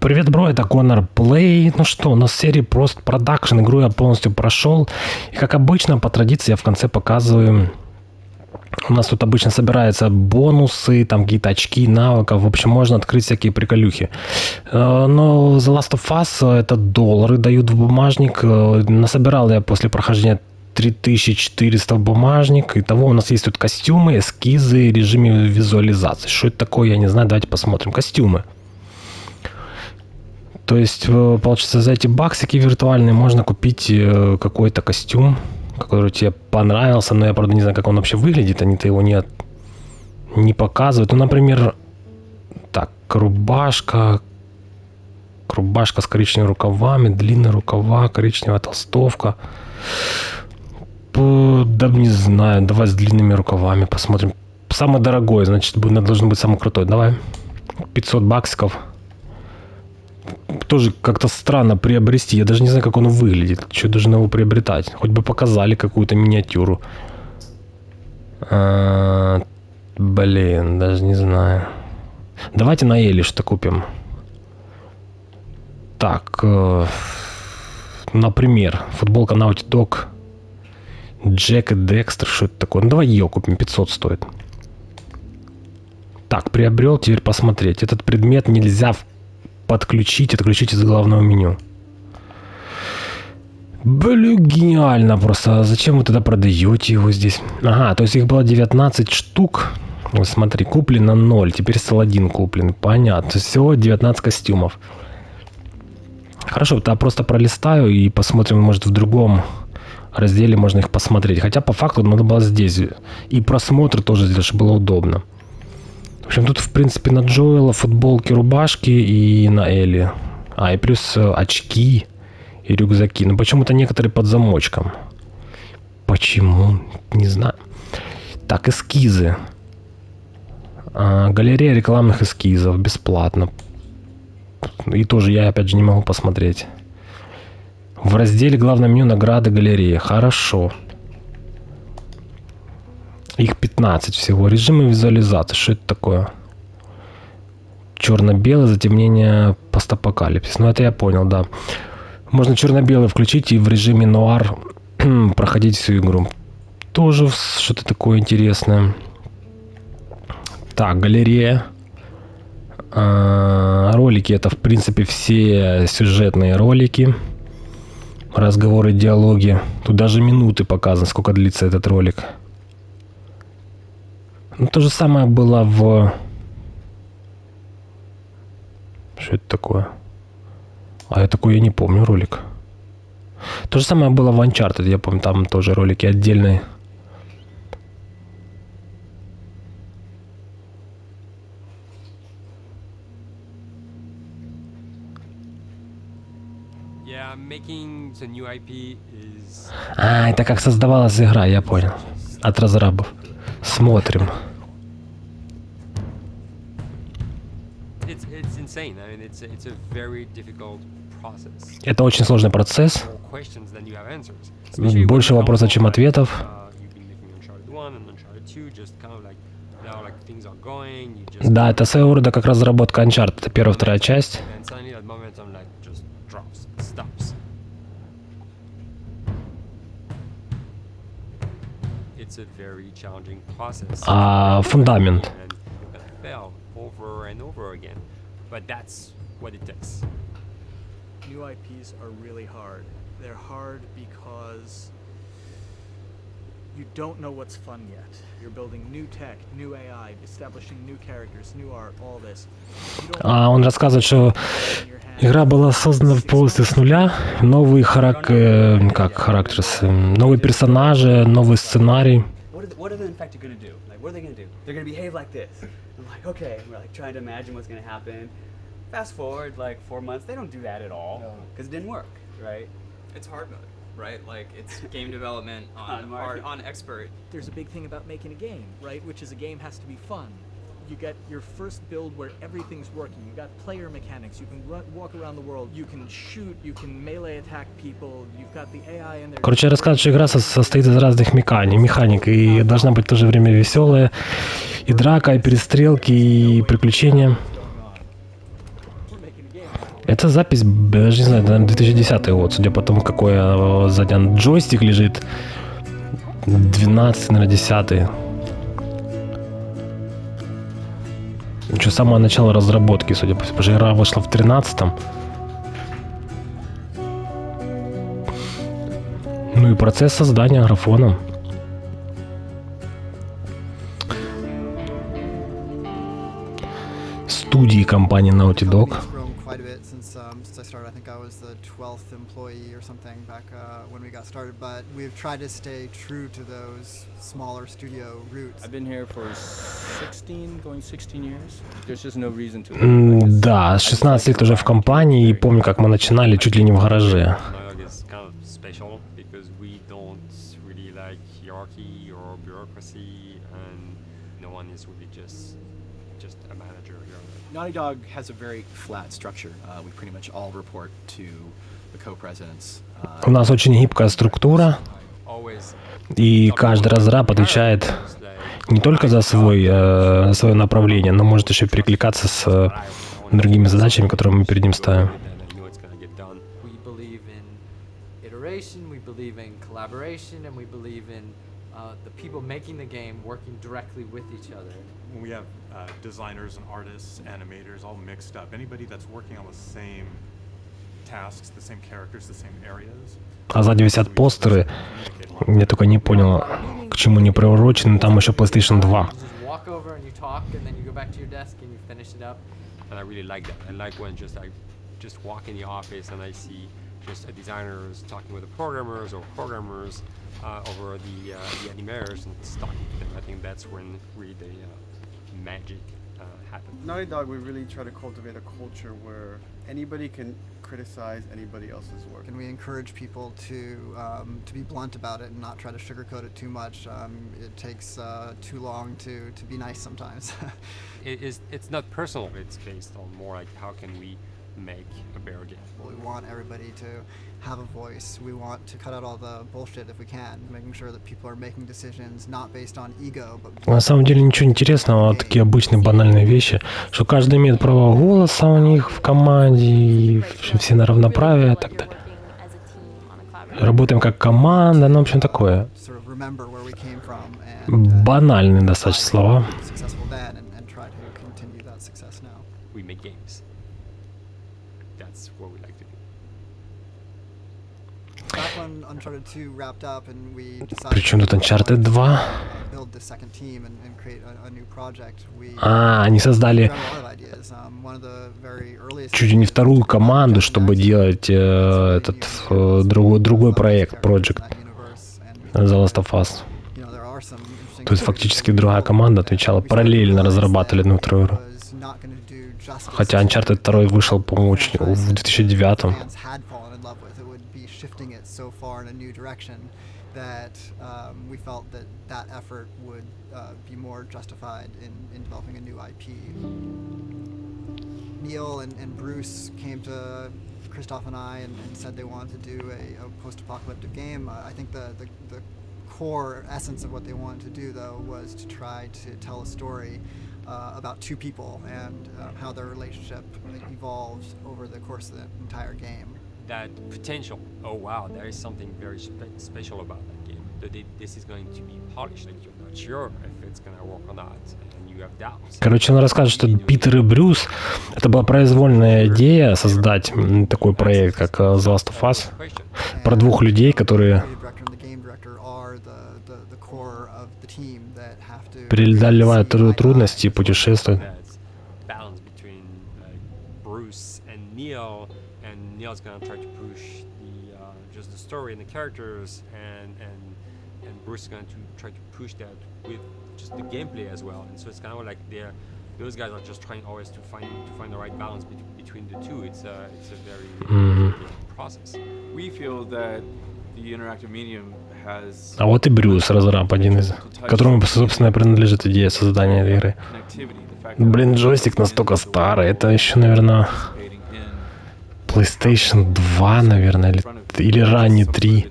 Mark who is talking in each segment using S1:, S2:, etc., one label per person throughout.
S1: Привет, бро, это Конор Плей. Ну что, у нас серии Просто Продакшн. Игру я полностью прошел. И как обычно, по традиции, я в конце показываю... У нас тут обычно собираются бонусы, там какие-то очки, навыков. В общем, можно открыть всякие приколюхи. Но The Last of Us это доллары дают в бумажник. Насобирал я после прохождения 3400 в бумажник. Итого у нас есть тут костюмы, эскизы, режимы визуализации. Что это такое, я не знаю. Давайте посмотрим. Костюмы. То есть, получается, за эти баксики виртуальные можно купить какой-то костюм, который тебе понравился, но я, правда, не знаю, как он вообще выглядит, они-то его не показывают. Ну, например, так, рубашка с коричневыми рукавами, длинные рукава, коричневая толстовка. Да не знаю, давай с длинными рукавами посмотрим. Самое дорогое, значит, должен быть самый крутой. Давай, 500 баксиков. Тоже как-то странно приобрести. Я даже не знаю, как он выглядит. Что должен его приобретать? Хоть бы показали какую-то миниатюру. Блин, даже не знаю. Давайте на Элли что-то купим. Так. Например, футболка Naughty Dog. Джек и Декстер. Что это такое? Ну, давай ее купим. 500 стоит. Так, приобрел. Теперь посмотреть. Этот предмет нельзя отключить из главного меню. Блин, гениально просто. Зачем вы тогда продаете его здесь? Ага, то есть их было 19 штук. Вот смотри, куплено 0. Теперь стал 1 куплен. Понятно. То есть всего 19 костюмов. Хорошо, тогда просто пролистаю и посмотрим, может, в другом разделе можно их посмотреть. Хотя по факту надо было здесь. И просмотр тоже здесь, чтобы было удобно. В общем, тут, в принципе, на Джоэла футболки, рубашки и на Элли. И плюс очки и рюкзаки. Но почему-то некоторые под замочком. Почему? Не знаю. Так, эскизы. Галерея рекламных эскизов. Бесплатно. И тоже я, опять же, не могу посмотреть. В разделе главное меню награды галереи. Хорошо. Их 15 всего. Режимы визуализации. Что это такое? Черно-белое затемнение постапокалипсис. Ну, это я понял, да. Можно черно-белый включить и в режиме нуар проходить всю игру. Тоже что-то такое интересное. Так, галерея. Ролики. Это, в принципе, все сюжетные ролики. Разговоры, диалоги. Тут даже минуты показаны, сколько длится этот ролик. Ну, то же самое было в... Что это такое? Я такой, я не помню ролик. То же самое было в Uncharted, я помню, там тоже ролики отдельные. Это как создавалась игра, я понял. От разрабов. Смотрим. Это очень сложный процесс. Больше вопросов, чем ответов. Да, это своего рода как разработка Uncharted. Это первая, вторая часть. Фундамент.
S2: But that's what it takes. New IPs are really hard. They're hard because you don't know what's fun yet. You're building new tech, new AI, establishing new characters, new art, all this.
S1: Он рассказывает, что игра была создана полностью с нуля. Новые характеры, новые персонажи, новый сценарий.
S2: What are they in fact going to do? Like, what are they going to do? They're going to behave like this. I'm like, okay, we're like trying to imagine what's going to happen. Fast forward like 4 months, they don't do that at all because it didn't work, right?
S3: It's hard mode, right? Like it's game development on expert.
S2: There's a big thing about making a game, right? Which is a game has to be fun. You get your first build where everything's working. You got player mechanics. You can walk around the world. You can shoot. You can melee attack people. You've got the AI in there.
S1: Короче, рассказывает, что игра состоит из разных механик, и должна быть в то же время веселая, и драка, и перестрелки, и приключения. Это запись, даже не знаю, наверное, 2010 год, судя по тому, какой сзади джойстик лежит. 12, наверное, 10. Еще самое начало разработки, судя по всему, потому что игра вышла в 13-м. Ну и процесс создания графона. Студии компании Naughty Dog.
S4: Quite a bit since I started. I think I was the 12th employee or something back when we got started. But we've tried to stay true to those smaller studio roots.
S5: I've been here for 16, going 16 years. There's just no reason to.
S1: Да, с 16 лет уже в компании, и помню, как мы начинали чуть ли не в гараже.
S6: Dialogue is kind of special because we don't really like hierarchy or bureaucracy, and no one is really just a manager here.
S7: Naughty Dog has a very flat structure. We pretty much all report to the co-presidents.
S1: У нас очень гибкая структура,
S6: Always
S1: и каждый разраб отвечает не только за свое направление, но может еще перекликаться с другими задачами, которые мы перед ним ставим.
S8: We believe in iteration, we believe in collaboration, and we believe in the people making the game working directly with each other.
S9: We have designers and artists, animators, all mixed up. Anybody that's working on the same tasks, the same characters, the same areas.
S1: А сзади висят постеры. Я только не понял, к чему они приурочены. Там еще PlayStation 2.
S8: You just walk over and you talk, and then you go back to your desk and you finish it up.
S6: And I really like that. I like when I just walk in the office and I see just designers talking with the programmers or programmers over the animators and just talking to them. I think that's when really the magic happens.
S10: Naughty Dog, we really try to cultivate a culture where anybody can criticize anybody else's work.
S4: And we encourage people to be blunt about it and not try to sugarcoat it too much. It takes too long to be nice sometimes.
S6: It's not personal. It's based on more like how can we make a better game.
S4: We want everybody to have a voice. We want to cut out all the bullshit if we can, making sure that people are making decisions not based on ego, but...
S1: На самом деле ничего интересного, такие обычные банальные вещи, что каждый имеет право голоса у них в команде, и все на равноправие и так далее. Работаем как команда, ну, в общем, такое. Банальные достаточно слова.
S6: We make games. That's what we like to do.
S4: Back when Uncharted 2 wrapped up and we decided
S1: Причем тут Uncharted 2?
S4: build the second team and create a new project, we
S1: Они создали чуть ли не вторую команду, чтобы делать этот другой проект, Project The Last of Us. То есть фактически другая команда отвечала, параллельно разрабатывали одну и вторую игру. Хотя Uncharted 2 вышел, по-моему, в 2009.
S4: That we felt that effort would be more justified in developing a new IP. Neil and Bruce came to Christoph and I and said they wanted to do a post-apocalyptic game. I think the core essence of what they wanted to do, though, was to try to tell a story about two people and how their relationship evolved over the course of the entire game.
S6: That potential. Oh wow, there is something very special about that game. This is going to be polished, and you're not sure if it's gonna work or not, and you have doubts.
S1: Короче, он рассказывает, что Питер и Брюс, это была произвольная идея создать такой проект, как The Last of Us, про двух людей, которые преодолевают трудности и путешествуют.
S6: Neil's gonna try to push just the story and the characters, and Bruce is going to try to push that with just the gameplay as well. And so it's kind of like those guys are just trying always to find the right balance between the two. It's a very process.
S5: We feel that the interactive medium has.
S1: А вот и Брюс, разраб один из, которому, собственно, принадлежит идея создания этой игры. Блин, джойстик настолько старый, это еще, наверное, PlayStation 2, наверное, или ранний 3.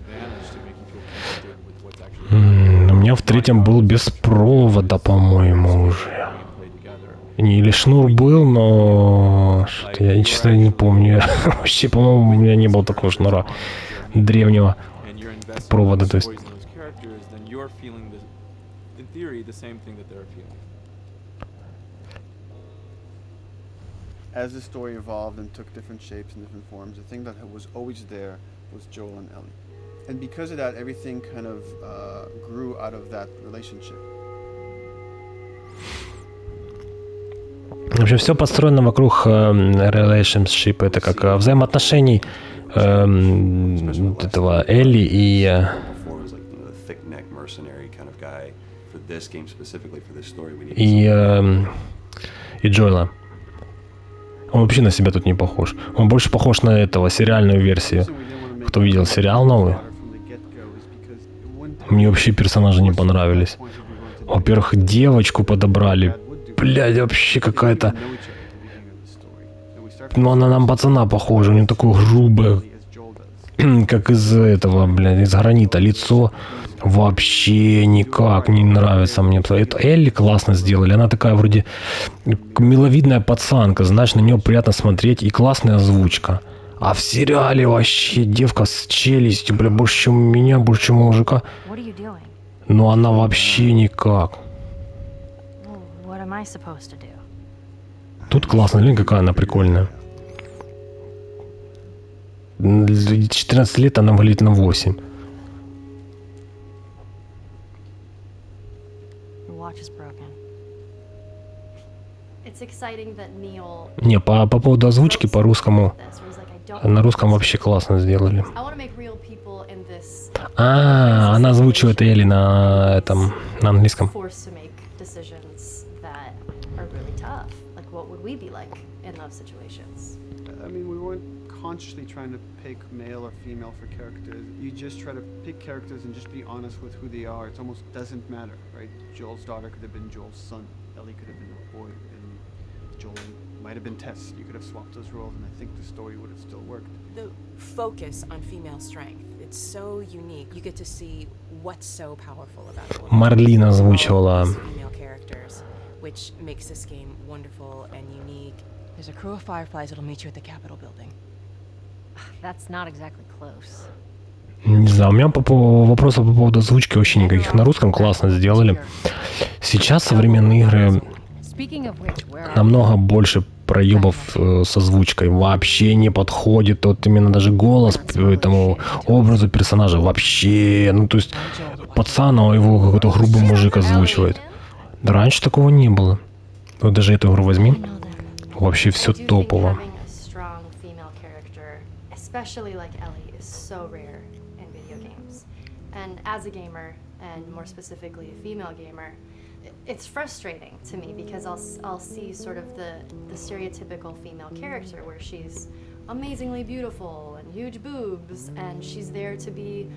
S1: У меня в третьем был без провода, по-моему, уже. Или шнур был, но Что-то я, честно, не помню. Вообще, по-моему, у меня не было такого шнура древнего
S11: and you're investing
S1: провода.
S11: in
S1: То есть
S11: stories in those characters, then you're feeling in theory, the same thing that they're feeling.
S10: As the story evolved and took different shapes and different forms, the thing that was always there was Joel and Ellie. And because of that, everything kind of grew out of that relationship.
S1: вообще все построено вокруг relationship. Это как взаимоотношений этого Элли и и Джоэла. Он вообще на себя тут не похож. Он больше похож на этого, сериальную версию. Кто видел сериал новый? Мне вообще персонажи не понравились. Во-первых, девочку подобрали. Блядь, вообще какая-то... Ну, она на пацана похожа. У нее такое грубое, как из этого, блядь, из гранита лицо. Вообще никак не нравится мне. Это Элли классно сделали. Она такая вроде миловидная пацанка. Знаешь, на нее приятно смотреть. И классная озвучка. А в сериале вообще девка с челюстью, бля, больше, чем меня, больше, чем мужика. Но она вообще никак. Тут классно, блин, какая она прикольная. 14 лет, она выглядит на 8. Не, по поводу озвучки по русскому, на русском вообще классно сделали. А, она озвучивает Элли на этом, на английском.
S10: I mean, we weren't consciously trying to pick male or female for characters. You just try to pick characters and just be honest with who they are. It almost doesn't matter, right? Joel's daughter could have been Joel's son. Ellie could have been a boy, and Joel might have been Tess. You could have swapped those roles, and I think the story would have still worked.
S12: The focus on female strength, it's so unique. You get to see what's so powerful about a woman.
S1: Марлин озвучивала.
S12: Female characters, which makes this game wonderful and unique. There's a crew of fireflies that'll meet you at the Capitol building.
S13: That's not exactly close.
S1: Не знаю, у меня вопросов по поводу озвучки вообще никаких. На русском классно сделали. Сейчас современные игры намного больше проебов с озвучкой. Вообще не подходит. Вот именно даже голос этому образу персонажа вообще. Ну, то есть пацан, а его какой-то грубый мужик озвучивает. Да раньше такого не было. Вот даже эту игру возьми. Вообще все топово.
S13: Especially like Ellie is so rare in video games. And as a gamer, and more specifically a female gamer, it's frustrating to me because I'll see sort of the stereotypical female character where she's amazingly beautiful and huge boobs, and she's there to be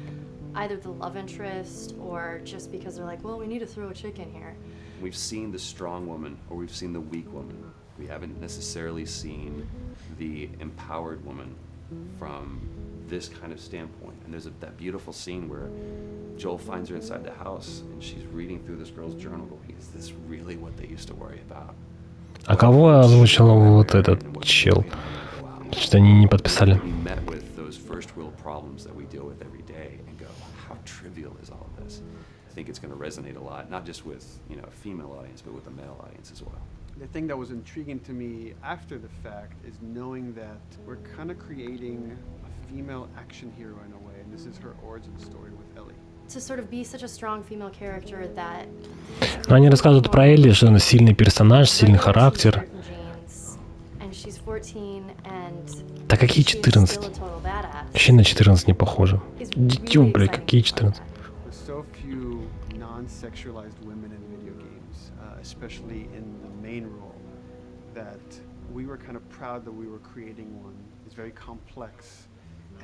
S13: either the love interest or just because they're like, well, we need to throw a chick in here.
S14: We've seen the strong woman or we've seen the weak woman. We haven't necessarily seen the empowered woman from this kind of standpoint. And there's that beautiful scene where Joel finds her inside the house and she's reading through this girl's journal going, is this really what they used to worry about?
S1: А кого озвучил вот этот чел? Что они не подписали?
S14: We met with those first world problems that we deal with every day and go, how trivial is all of this? I think it's going to resonate a lot, not just with, you know, a female audience, but with a male audience as well.
S10: The thing that was intriguing to me after the fact is knowing that we're kind of creating a female action hero in a way, and this is her origin story with Ellie.
S13: To sort of be such a strong female character that...
S1: Но они рассказывают про Элли, что она сильный персонаж, сильный характер. Да какие 14? Вообще на 14 не похоже. Дитё, блядь, какие 14?
S10: Sexualized women in video games, especially in the main role, that we were kind of proud that we were creating one. It's very complex,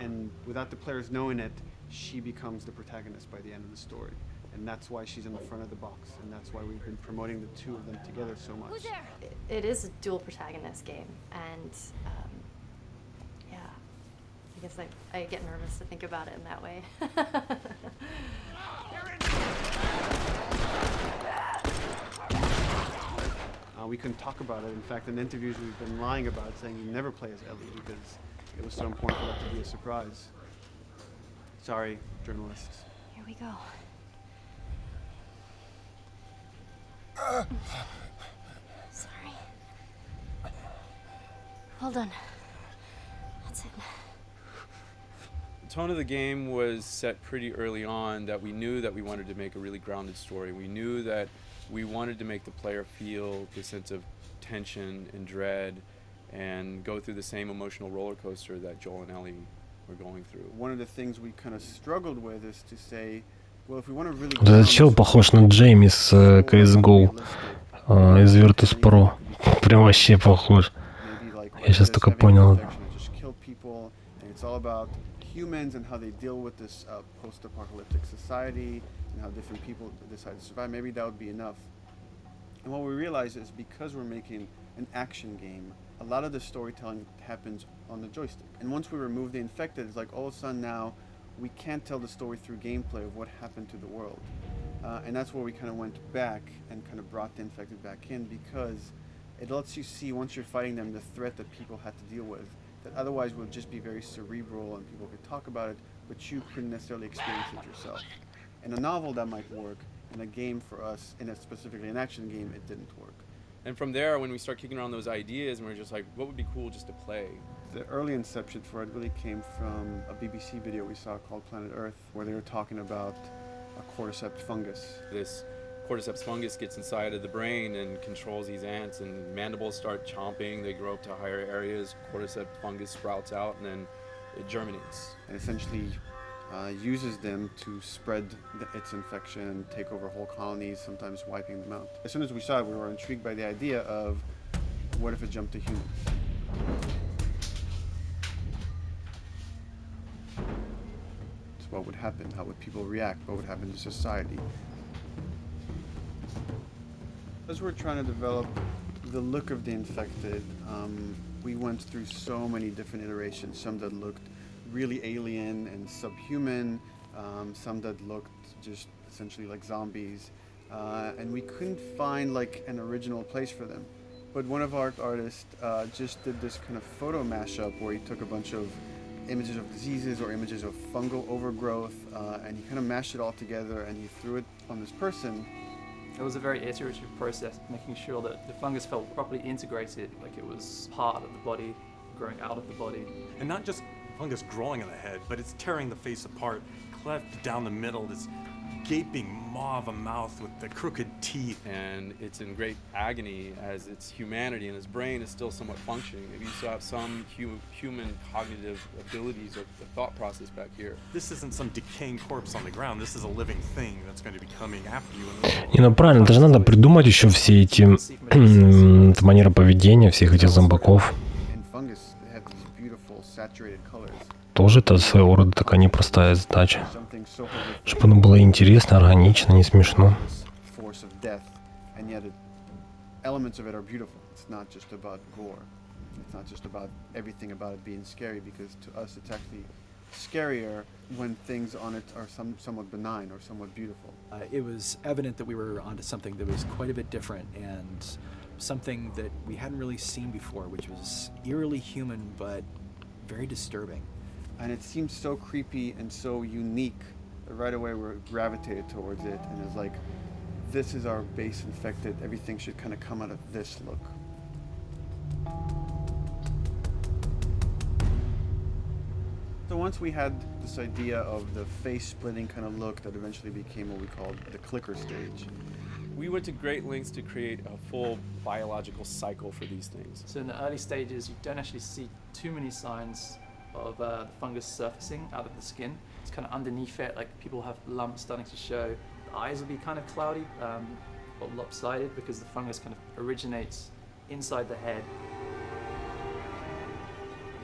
S10: and without the players knowing it, she becomes the protagonist by the end of the story. And that's why she's in the front of the box, and that's why we've been promoting the two of them together so much.
S13: It is a dual protagonist game, and yeah, I guess I get nervous to think about it in that way.
S10: We couldn't talk about it. In fact, in interviews we've been lying about it, saying you never play as Ellie because it was so important for that to be a surprise. Sorry, journalists.
S13: Here we go. Sorry. Well done. That's it.
S11: The tone of the game was set pretty early on that we knew that we wanted to make a really grounded story. We knew that we wanted to make the player feel the sense of tension and dread and go through the same emotional roller coaster that Joel and Ellie were going through.
S10: One of the things we kind of struggled with is to say, well, if we want to really
S1: Вот этот чел похож на Джейми из CSGO, из Virtus.pro. Прям вообще похож. Я сейчас только понял.
S10: It's all about humans and how they deal with this post-apocalyptic society and how different people decide to survive. Maybe that would be enough. And what we realized is because we're making an action game, a lot of the storytelling happens on the joystick. And once we remove the infected, it's like all of a sudden now we can't tell the story through gameplay of what happened to the world. And that's where we kind of went back and kind of brought the infected back in, because it lets you see, once you're fighting them, the threat that people had to deal with. That otherwise would just be very cerebral and people could talk about it, but you couldn't necessarily experience it yourself. In a novel that might work, in a game for us, specifically an action game, it didn't work.
S11: And from there, when we start kicking around those ideas, and we're just like, what would be cool just to play?
S10: The early inception for it really came from a BBC video we saw called Planet Earth, where they were talking about a cordyceps fungus.
S11: This cordyceps fungus gets inside of the brain and controls these ants, and mandibles start chomping, they grow up to higher areas, cordyceps fungus sprouts out, and then it germinates.
S10: And essentially uses them to spread its infection and take over whole colonies, sometimes wiping them out. As soon as we saw it, we were intrigued by the idea of what if it jumped to humans? So what would happen? How would people react? What would happen to society? As we're trying to develop the look of the infected, we went through so many different iterations, some that looked really alien and subhuman, some that looked just essentially like zombies, and we couldn't find like an original place for them. But one of our artists just did this kind of photo mashup where he took a bunch of images of diseases or images of fungal overgrowth, and he kind of mashed it all together and he threw it on this person.
S15: It was a very iterative process, making sure that the fungus felt properly integrated, like it was part of the body, growing out of the body.
S9: And not just fungus growing on the head, but it's tearing the face apart, cleft down the middle, this gaping maw of a mouth with the crooked teeth.
S11: And it's in great agony as its humanity and its brain is still somewhat functioning. Maybe you still have some human cognitive abilities or the thought process back here.
S9: This isn't some decaying corpse on the ground. This is a living thing that's going to be coming after you.
S1: Не, ну правильно, даже надо придумать еще все эти манеры поведения всех этих зомбаков. Тоже это своего рода такая непростая задача. Чтобы оно было интересно, органично, не смешно.
S10: Elements of it are beautiful. It's not just about gore. It's not just about everything about it being scary, because to us it's actually scarier when things on it are somewhat benign or somewhat beautiful.
S7: It was evident that we were onto something that was quite a bit different and something that we hadn't really seen before, which was eerily human but very disturbing.
S10: And it seemed so creepy and so unique that right away we gravitated towards it, and it's like, this is our base infected, everything should kind of come out of this look. So once we had this idea of the face-splitting kind of look that eventually became what we called the clicker stage.
S11: We went to great lengths to create a full biological cycle for these things.
S15: So in the early stages, you don't actually see too many signs of the fungus surfacing out of the skin. It's kind of underneath it, like people have lumps starting to show. The eyes will be kind of cloudy or lopsided because the fungus kind of originates inside the head.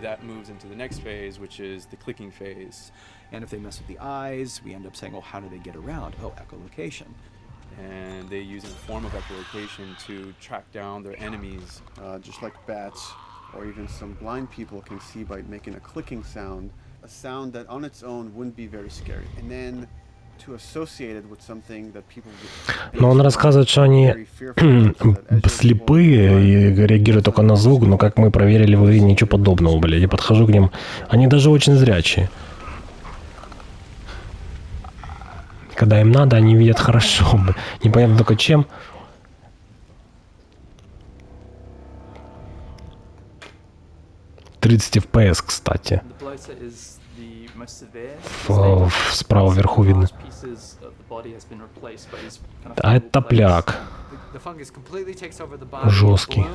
S11: That moves into the next phase, which is the clicking phase.
S7: And if they mess with the eyes, we end up saying, well, how do they get around? Oh, echolocation.
S11: And they use a form of echolocation to track down their enemies.
S10: Just like bats or even some blind people can see by making a clicking sound, a sound that on its own wouldn't be very scary. And then too associated with something that people
S1: Но он рассказывает, что они слепые и реагируют только на звук, но как мы проверили в игре, ничего подобного, блядь. Я подхожу к ним, они даже очень зрячие. Когда им надо, они видят хорошо, блядь. Непонятно только чем. «30 FPS, кстати. Справа вверху видно. А это топляк. Жесткий.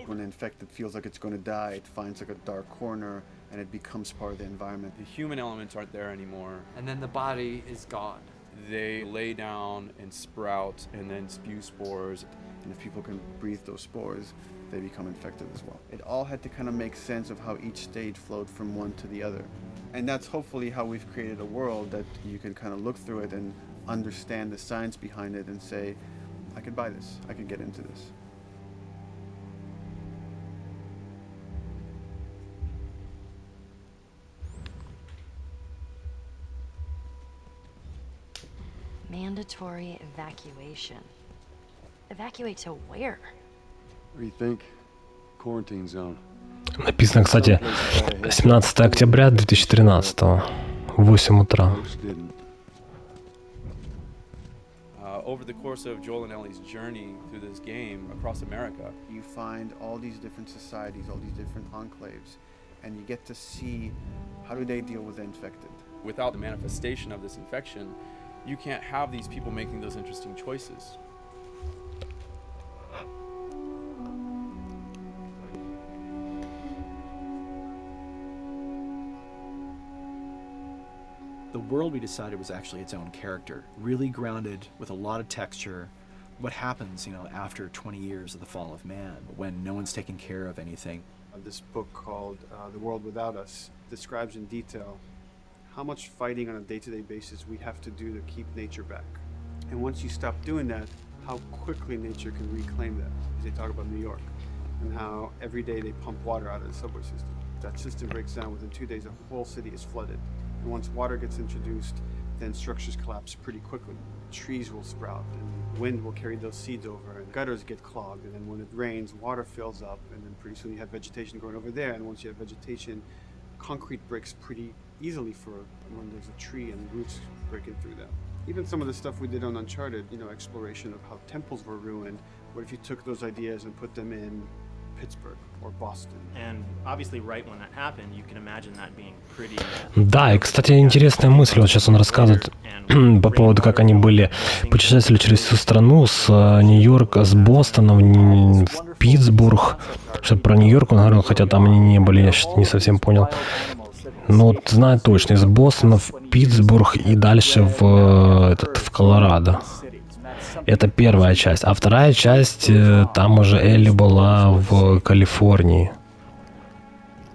S10: When an infected feels like it's going to die, it finds like a dark corner and it becomes part of the environment.
S11: The human elements aren't there anymore.
S8: And then the body is gone.
S11: They lay down and sprout and then spew spores.
S10: And if people can breathe those spores, they become infected as well. It all had to kind of make sense of how each stage flowed from one to the other. And that's hopefully how we've created a world that you can kind of look through it and understand the science behind it and say, I could buy this, I could get into this.
S16: Mandatory evacuation. Evacuate to where?
S17: What do you think? Quarantine zone.
S1: Написано, кстати, 17 октября 2013, 8 утра.
S11: Over the course of Joel and Ellie's journey through this game across America,
S10: you find all these different societies, all these different enclaves, and you get to see how do they deal with the infected.
S11: Without the manifestation of this infection, you can't have these people making those interesting choices.
S7: The world we decided was actually its own character, really grounded with a lot of texture. What happens, after 20 years of the fall of man, when no one's taking care of anything?
S10: This book called The World Without Us describes in detail how much fighting on a day-to-day basis we have to do to keep nature back. And once you stop doing that, how quickly nature can reclaim that. They talk about New York and how every day they pump water out of the subway system. That system breaks down. Within 2 days, the whole city is flooded. And once water gets introduced, then structures collapse pretty quickly. Trees will sprout, and wind will carry those seeds over, and gutters get clogged. And then when it rains, water fills up, and then pretty soon you have vegetation growing over there. And once you have vegetation, concrete breaks pretty easily for when there's a tree and roots breaking through that. Even some of the stuff we did on Uncharted, exploration of how temples were ruined. What if you took those ideas and put them in Pittsburgh or Boston?
S18: And obviously, right when that happened, you can imagine that being pretty.
S1: Да, и, кстати, интересная мысль, вот сейчас он рассказывает по поводу, как они были, путешествовали через всю страну, с Нью-Йорка, с Бостона в Питтсбург. Что про Нью-Йорк он говорил, хотя там они не были, я не совсем понял. Ну, вот знаю точно, из Бостона в Питтсбург и дальше в Колорадо. Это первая часть. А вторая часть, там уже Элли была в Калифорнии.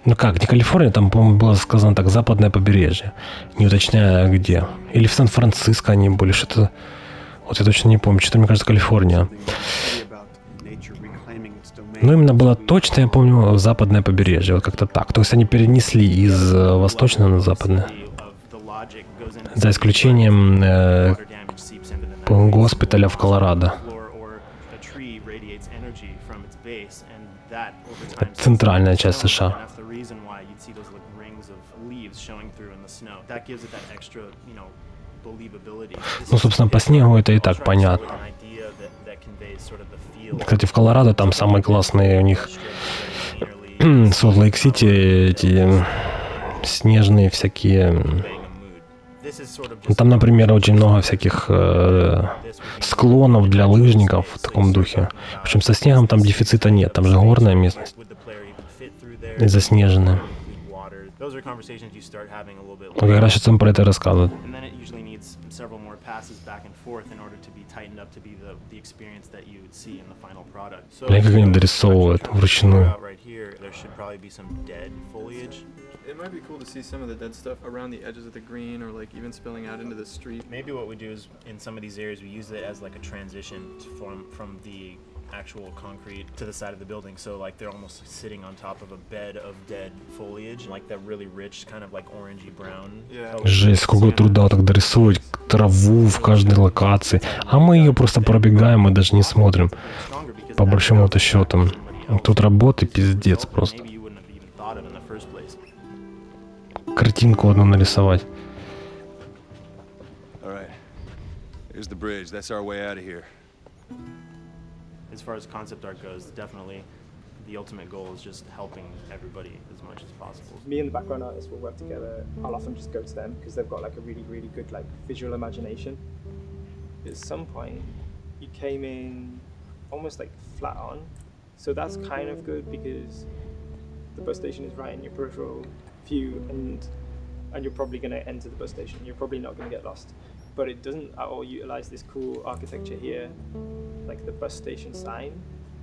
S1: Ну как, не Калифорния, там, по-моему, было сказано так, западное побережье. Не уточняя где. Или в Сан-Франциско они были, что-то... Вот я точно не помню, что-то, мне кажется, Калифорния. Но именно было точно, я помню, западное побережье, вот как-то так. То есть они перенесли из восточного на западное. За исключением госпиталя в Колорадо. Это центральная часть США. Ну, собственно, по снегу это и так понятно. Кстати, в Колорадо там самые классные у них Солт-Лейк-Сити, эти снежные всякие. Там, например, очень много всяких склонов для лыжников в таком духе. Причем со снегом там дефицита нет, там же горная местность и заснеженная. Ну, как раз сейчас он про это рассказывает. Бля, как они дорисовывают вручную.
S19: It might be cool to see some of the dead stuff around the edges of the green, or like even spilling out into the street.
S18: Maybe what we do is in some of these areas we use it as like a transition from the actual concrete to the side of the building, so like they're almost sitting on top of a bed of dead foliage, like that really rich kind of like orangey brown.
S1: Жесть, сколько труда так дорисовать траву в каждой локации. А мы ее просто пробегаем и даже не смотрим. По большому-то счету. Тут работы пиздец просто. Картинку одну нарисовать.
S17: All right. Here's the bridge. That's our way out of here.
S18: As far as concept art goes, definitely the ultimate goal is just helping everybody as much as possible.
S20: Me and the background artist will work together. I'll often just go to them because they've got like a really, really good like visual imagination. At some point, you came in almost like flat on, so that's kind of good because the bus station is right in your peripheral view, and you're probably going to enter the bus station. You're probably not going to get lost, but it doesn't at all utilize this cool architecture here, like the bus station sign.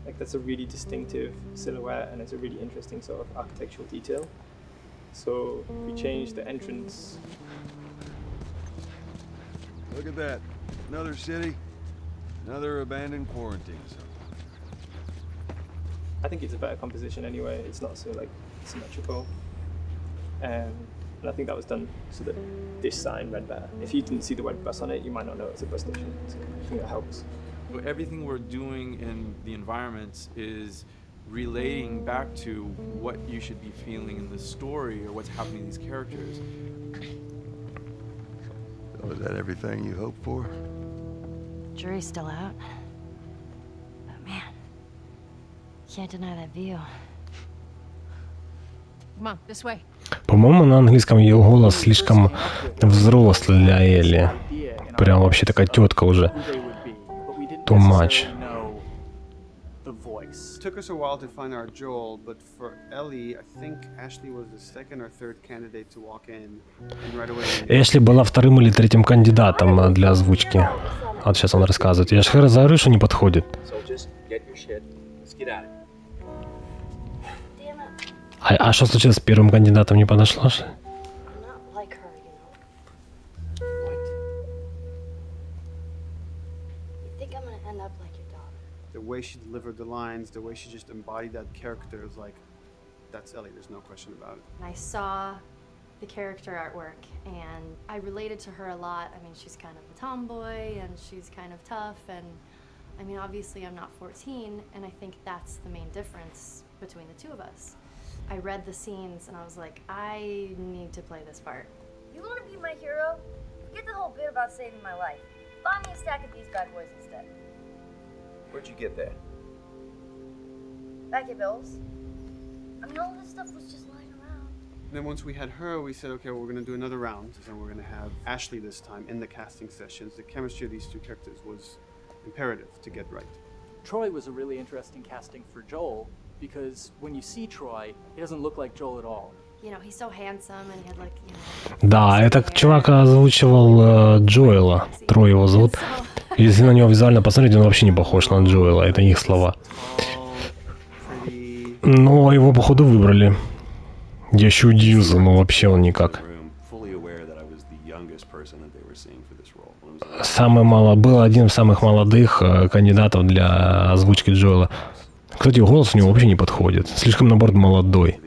S20: Like that's a really distinctive silhouette, and it's a really interesting sort of architectural detail. So we changed the entrance.
S17: Look at that. Another city, another abandoned quarantine zone.
S20: I think it's a better composition anyway. It's not so like symmetrical. And I think that was done so that this sign read better. If you didn't see the word bus on it, you might not know it's a bus station. So I think that helps.
S11: Everything we're doing in the environments is relating back to what you should be feeling in the story or what's happening to these characters.
S17: So is that everything you hoped for?
S16: Jury's still out. But man, can't deny that view.
S12: Come on, this way.
S1: По-моему, на английском ее голос слишком взрослый для Элли. Прям вообще такая тетка уже. Too much.
S10: It took us a while to find our Joel, but for Ellie, I think Ashley was the second or third candidate to walk in, and right away.
S1: Эшли была вторым или третьим кандидатом для озвучки. Вот сейчас он рассказывает. Я же говорю, что не подходит. А что случилось с первым кандидатом? Не подошло?
S10: The way she delivered the lines, the way she just embodied that character is like, that's Ellie, there's no question about it.
S13: I saw the character artwork and I related to her a lot. I mean, she's kind of a tomboy and she's kind of tough, and I mean, obviously I'm not 14, and I think that's the main difference between the two of us. I read the scenes and I was like, I need to play this part.
S21: You want to be my hero? Forget the whole bit about saving my life. Buy me a stack of these bad boys instead.
S22: Where'd you get that?
S21: Back at Bill's. I mean, all this stuff was just lying around.
S10: And then once we had her, we said, okay, well, we're going to do another round, and we're going to have Ashley this time in the casting sessions. The chemistry of these two characters was imperative to get right.
S2: Troy was a really interesting casting for Joel, because when you see Troy, he doesn't look like Joel at all.
S13: You know, he's so handsome and he had like, you know...
S1: Да, этот чувак озвучивал Джоэла. Трой его зовут. Если на него визуально посмотреть, он вообще не похож на Джоэла. Это их слова. Но его, походу, выбрали. Я еще удивился, но вообще он никак. Был один из самых молодых кандидатов для озвучки Джоэла. Кстати, голос у него вообще не подходит. Слишком, наоборот, молодой.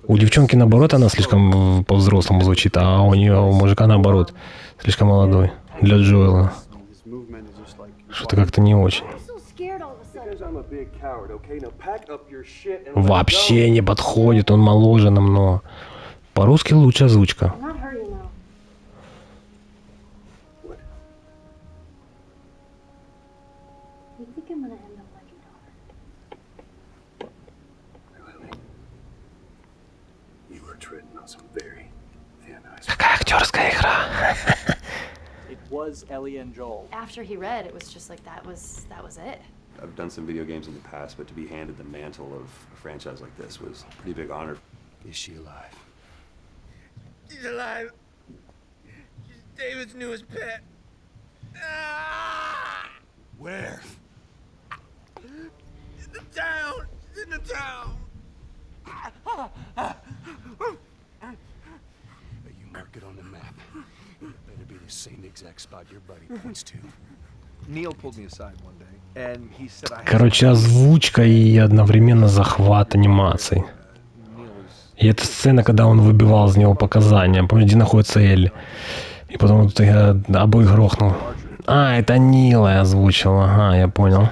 S1: У девчонки, наоборот, она слишком по-взрослому звучит, а у нее, у мужика, наоборот, слишком молодой для Джоэла. Что-то как-то не очень. Вообще не подходит, он моложе намного. По-русски лучше озвучка. Какая актерская игра.
S2: It was Ellie and Joel.
S13: After he read, it was just like that was it.
S14: I've done some video games in the past, but to be handed the mantle of a franchise like this was a pretty big honor. Is she alive?
S22: She's alive. She's David's newest pet. Ah!
S17: Where?
S22: In the town. She's in the town.
S17: same exact spot your buddy points to. Neil pulled me aside one day, and he said I had
S1: Короче, озвучка и одновременно захват анимаций. И эта сцена, когда он выбивал из него показания. Помните, где находится Элли? И потом вот я обоих грохнул. А, это Нила я озвучил. Ага, я понял.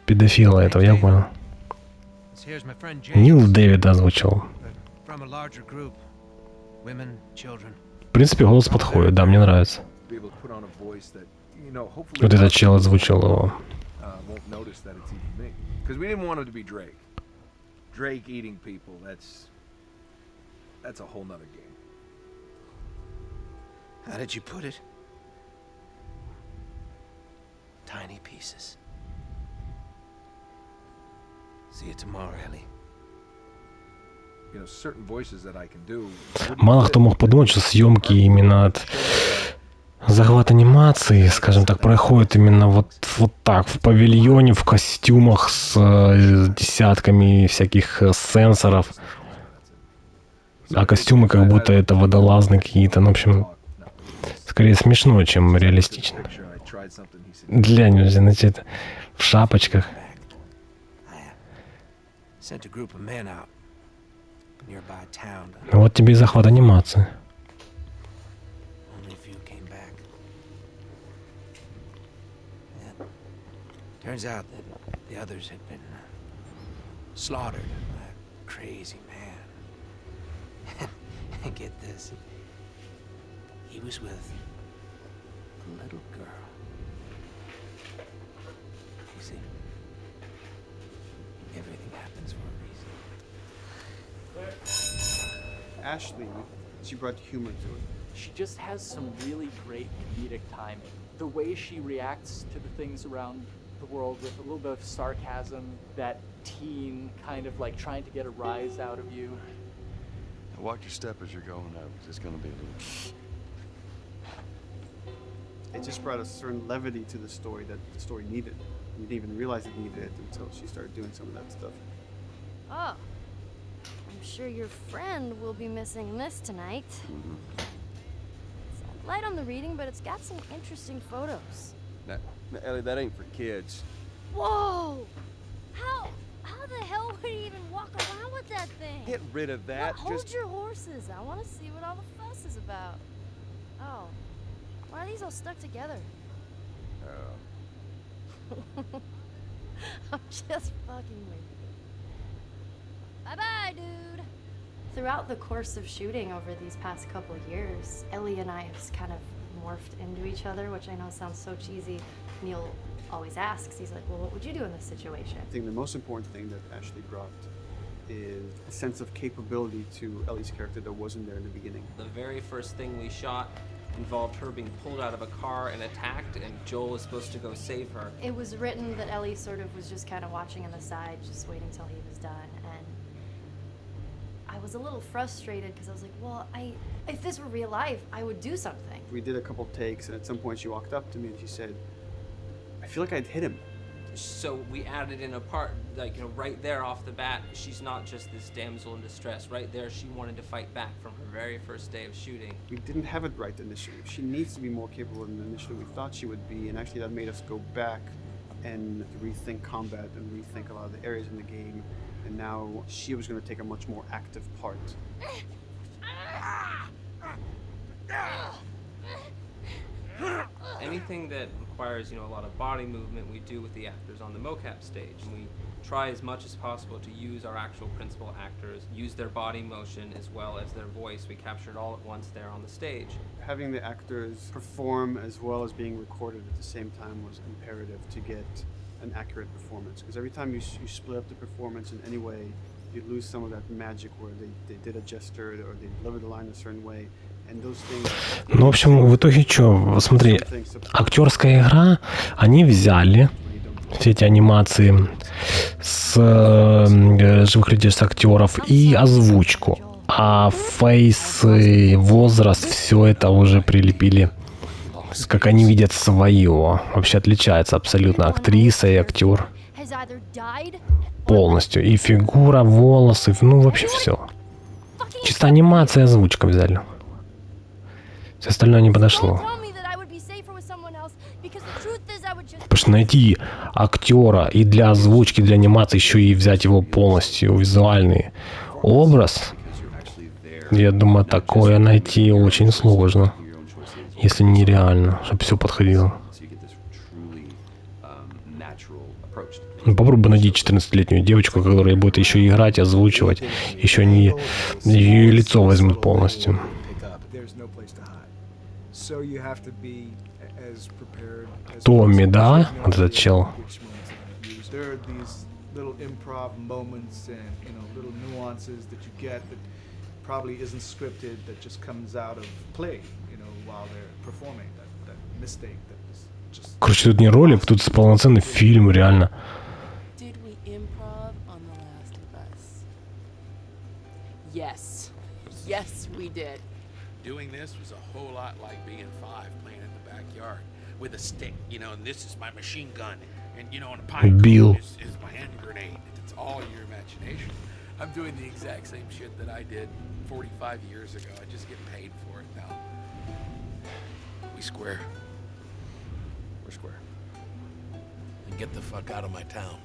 S1: Педофила этого, я понял. Нил Дэвида озвучил. В принципе, голос подходит, да, мне нравится. Вот этот чел озвучил его.
S17: Drake eating people, that's a whole nother game.
S22: How did you put it? Tiny pieces. See you tomorrow, Ellie.
S17: You know, certain voices that I can do.
S1: Мало кто мог подумать, что съемки именно от захват анимации, скажем так, проходит именно вот так, в павильоне, в костюмах с десятками всяких сенсоров. А костюмы как будто это водолазные какие-то, ну, в общем, скорее смешно, чем реалистично. Глянь, значит, в шапочках. Вот тебе и захват анимации.
S22: Turns out that the others had been slaughtered by a crazy man. And get this, he was with a little girl. You see, everything happens for a reason.
S10: Ashley, she brought humor to it.
S2: She just has some really great comedic timing. The way she reacts to the things around the world with a little bit of sarcasm, that teen kind of like trying to get a rise out of you.
S17: Watch your step as you're going out. It's going to be a little...
S10: It just brought a certain levity to the story that the story needed. We didn't even realize it needed it until she started doing some of that stuff.
S16: Oh. I'm sure your friend will be missing this tonight. It's light on the reading, but it's got some interesting photos.
S17: Now, Ellie, that ain't for kids.
S16: Whoa! How the hell would he even walk around with that thing?
S17: Get rid of that.
S16: Well, hold your horses. I want to see what all the fuss is about. Oh. Why are these all stuck together? I'm just fucking with you. Bye-bye, dude.
S13: Throughout the course of shooting over these past couple of years, Ellie and I have kind of morphed into each other, which I know sounds so cheesy. Neil always asks, he's like, well, what would you do in this situation?
S10: I think the most important thing that Ashley brought is a sense of capability to Ellie's character that wasn't there in the beginning.
S3: The very first thing we shot involved her being pulled out of a car and attacked, and Joel was supposed to go save her.
S13: It was written that Ellie sort of was just kind of watching on the side, just waiting till he was done, and I was a little frustrated because I was like, well, if this were real life, I would do something.
S10: We did a couple takes, and at some point she walked up to me and she said, I feel like I'd hit him.
S3: So we added in a part, like, right there off the bat, she's not just this damsel in distress. Right there, she wanted to fight back from her very first day of shooting.
S10: We didn't have it right initially. She needs to be more capable than initially we thought she would be, and actually that made us go back and rethink combat and rethink a lot of the areas in the game, and now she was going to take a much more active part.
S3: Anything that requires, a lot of body movement, we do with the actors on the mocap stage. And we try as much as possible to use our actual principal actors, use their body motion as well as their voice. We capture it all at once there on the stage.
S10: Having the actors perform as well as being recorded at the same time was imperative to get an accurate performance. Because every time you split up the performance in any way, you lose some of that magic where they did a gesture or they delivered the line a certain way.
S1: Ну, в общем, в итоге что? Смотри, актерская игра, они взяли все эти анимации с живых людей, с актеров и озвучку. А фейсы, возраст, все это уже прилепили, как они видят свое. Вообще отличается абсолютно актриса и актер. Полностью. И фигура, волосы, ну вообще все. Чисто анимация и озвучка взяли. Все остальное не
S16: Don't
S1: подошло.
S16: tell me that I would be safer with someone else, because the truth is I would just...
S1: Потому что найти актера и для озвучки, для анимации еще и взять его полностью визуальный образ, я думаю, такое найти очень сложно, если нереально, чтобы все подходило. Ну, попробуй найти 14-летнюю девочку, которая будет еще играть, озвучивать, еще не ее лицо возьмут полностью. Томми, да? Вот этот чел.
S2: There are these little improv moments and, you know, little nuances that you get that probably isn't scripted, that just comes out of play, you know, while they're performing, that mistake that is just...
S1: Короче, тут не ролик, тут полноценный фильм, реально.
S12: Did we improv on The Last of Us? Yes. Yes, we did.
S22: Doing this was a whole lot like being 5 playing in the backyard with a stick, you know, and this is my machine gun, and you know, and a pine cone is my hand grenade. It's all your imagination. I'm doing the exact same shit that I did 45 years ago. I just get paid for it now. We square. We're square. And get the fuck out of my town.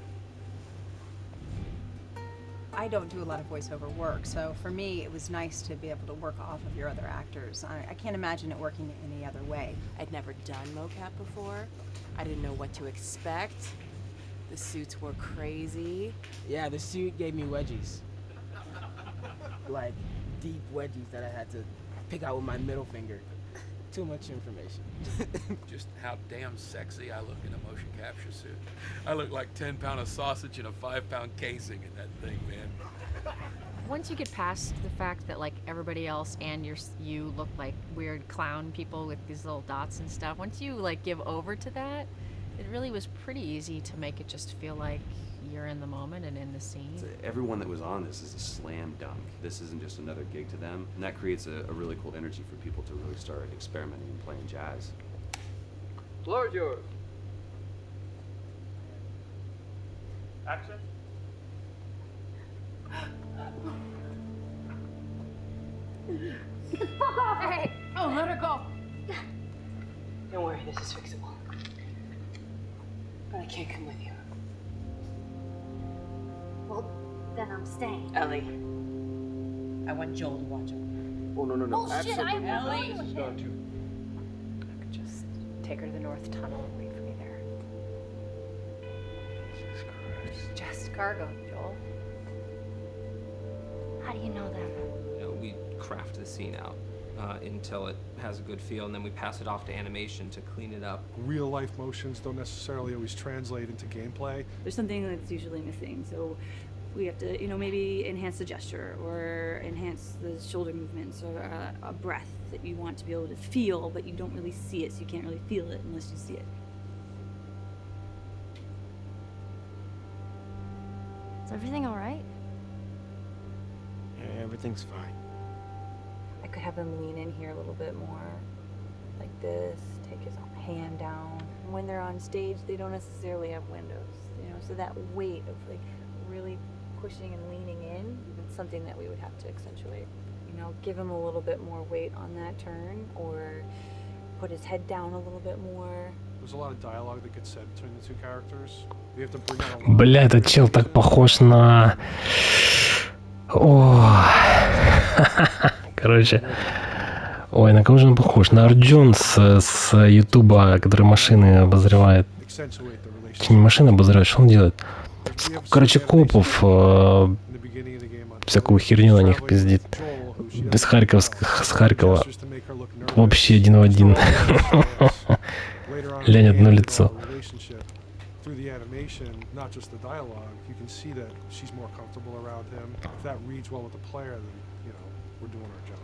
S4: I don't do a lot of voiceover work, so for me it was nice to be able to work off of your other actors. I can't imagine it working any other way.
S12: I'd never done mocap before. I didn't know what to expect. The suits were crazy.
S6: Yeah, the suit gave me wedgies. Like, deep wedgies that I had to pick out with my middle finger. Too much information.
S22: Just how damn sexy I look in a motion capture suit. I look like 10-pound of sausage in a 5-pound casing in that thing, man.
S23: Once you get past the fact that like everybody else and you look like weird clown people with these little dots and stuff, once you like give over to that, it really was pretty easy to make it just feel like you're in the moment and in the scene.
S14: Everyone that was on this is a slam dunk. This isn't just another gig to them, and that creates a really cool energy for people to really start experimenting and playing jazz.
S24: Floor's yours. Action.
S16: Hey! Oh, let her go!
S12: Don't worry, this is fixable. But I can't come with you.
S21: Well, then I'm staying.
S12: Ellie, I want Joel to watch over.
S24: Oh, no, no, no.
S21: Bullshit, I
S24: Absolutely.
S21: am
S12: Ellie.
S21: with
S24: Not to.
S4: I could just take her to the North Tunnel and wait for me there.
S24: Jesus Christ.
S4: Just cargo, Joel.
S21: How do you know them?
S3: You know, we craft the scene out until it has a good feel, and then we pass it off to animation to clean it up.
S25: Real life motions don't necessarily always translate into gameplay.
S26: There's something that's usually missing, so we have to, you know, maybe enhance the gesture or enhance the shoulder movements or a breath that you want to be able to feel, but you don't really see it, so you can't really feel it unless you see it.
S21: Is everything all right?
S24: Yeah, everything's fine.
S26: I could have him lean in here a little bit more, like this, take his hand down. When they're on stage, they don't necessarily have windows, you know, so that weight of like really pushing and leaning in, it's something that we would have to accentuate. You know, give him a little bit more weight on that turn, or put his head down a little bit more.
S25: There's a lot of dialogue that gets said between the two characters. We have to bring out a lot.
S1: Бля, этот чел так похож на... О, короче, ой, на кого же он похож? На Арджун с Ютуба, который машины обозревает. Не машины обозревает, что он делает? Короче, копов всякую херню на них пиздит. С Харькова. Вообще один в один. Лень одно лицо.
S25: Through the animation, not just the dialogue, you can see that she's more comfortable around him. If that reads well with the player, then, you know, we're doing our job.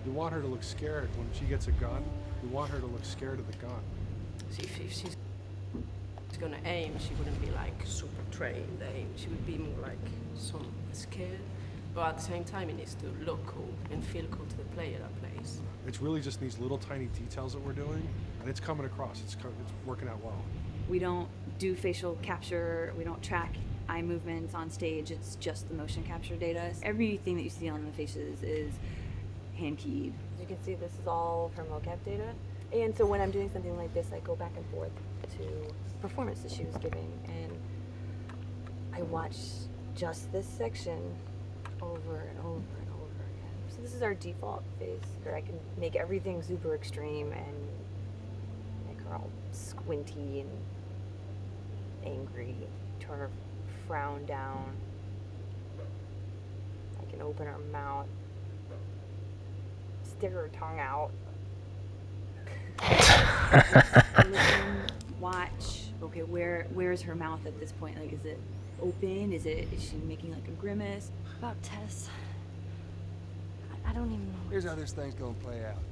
S25: You want her to look scared when she gets a gun. You want her to look scared of the gun.
S12: See, if she's gonna aim, she wouldn't be like super trained aim. She would be more like some scared. But at the same time, it needs to look cool and feel cool to the player that plays.
S25: It's really just these little tiny details that we're doing, and it's coming across. It's working out well.
S26: We don't do facial capture, we don't track eye movements on stage, it's just the motion capture data. Everything that you see on the faces is hand keyed.
S5: As you can see, this is all from mocap data. And so when I'm doing something like this, I go back and forth to performance that she was giving, and I watch just this section over and over and over again. So this is our default phase, where I can make everything super extreme and make her all squinty and angry, turn her frown down. I can open her mouth, stick her tongue out.
S26: Listen, watch. Okay, where's her mouth at this point? Like, is it open? Is she making like a grimace?
S5: About Tess, I don't even know.
S17: Here's how this thing's gonna play out.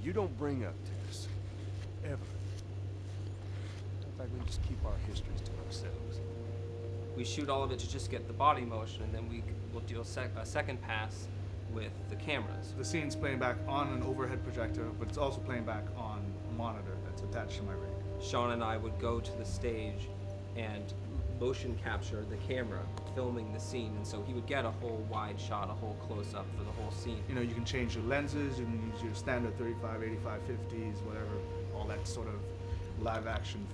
S17: You don't bring up Tess. Ever. In fact, we just keep our histories to ourselves.
S3: We shoot all of it to just get the body motion, and then we'll do a second pass with the cameras.
S7: The scene's playing back on an overhead projector, but it's also playing back on a monitor that's attached to my rig.
S3: Sean and I would go to the stage and motion capture the camera filming the scene, and so he would get a whole wide shot, a whole close-up for the whole scene.
S7: You know, you can change your lenses, you can use your standard 35, 85, 50s, whatever, all that sort of live action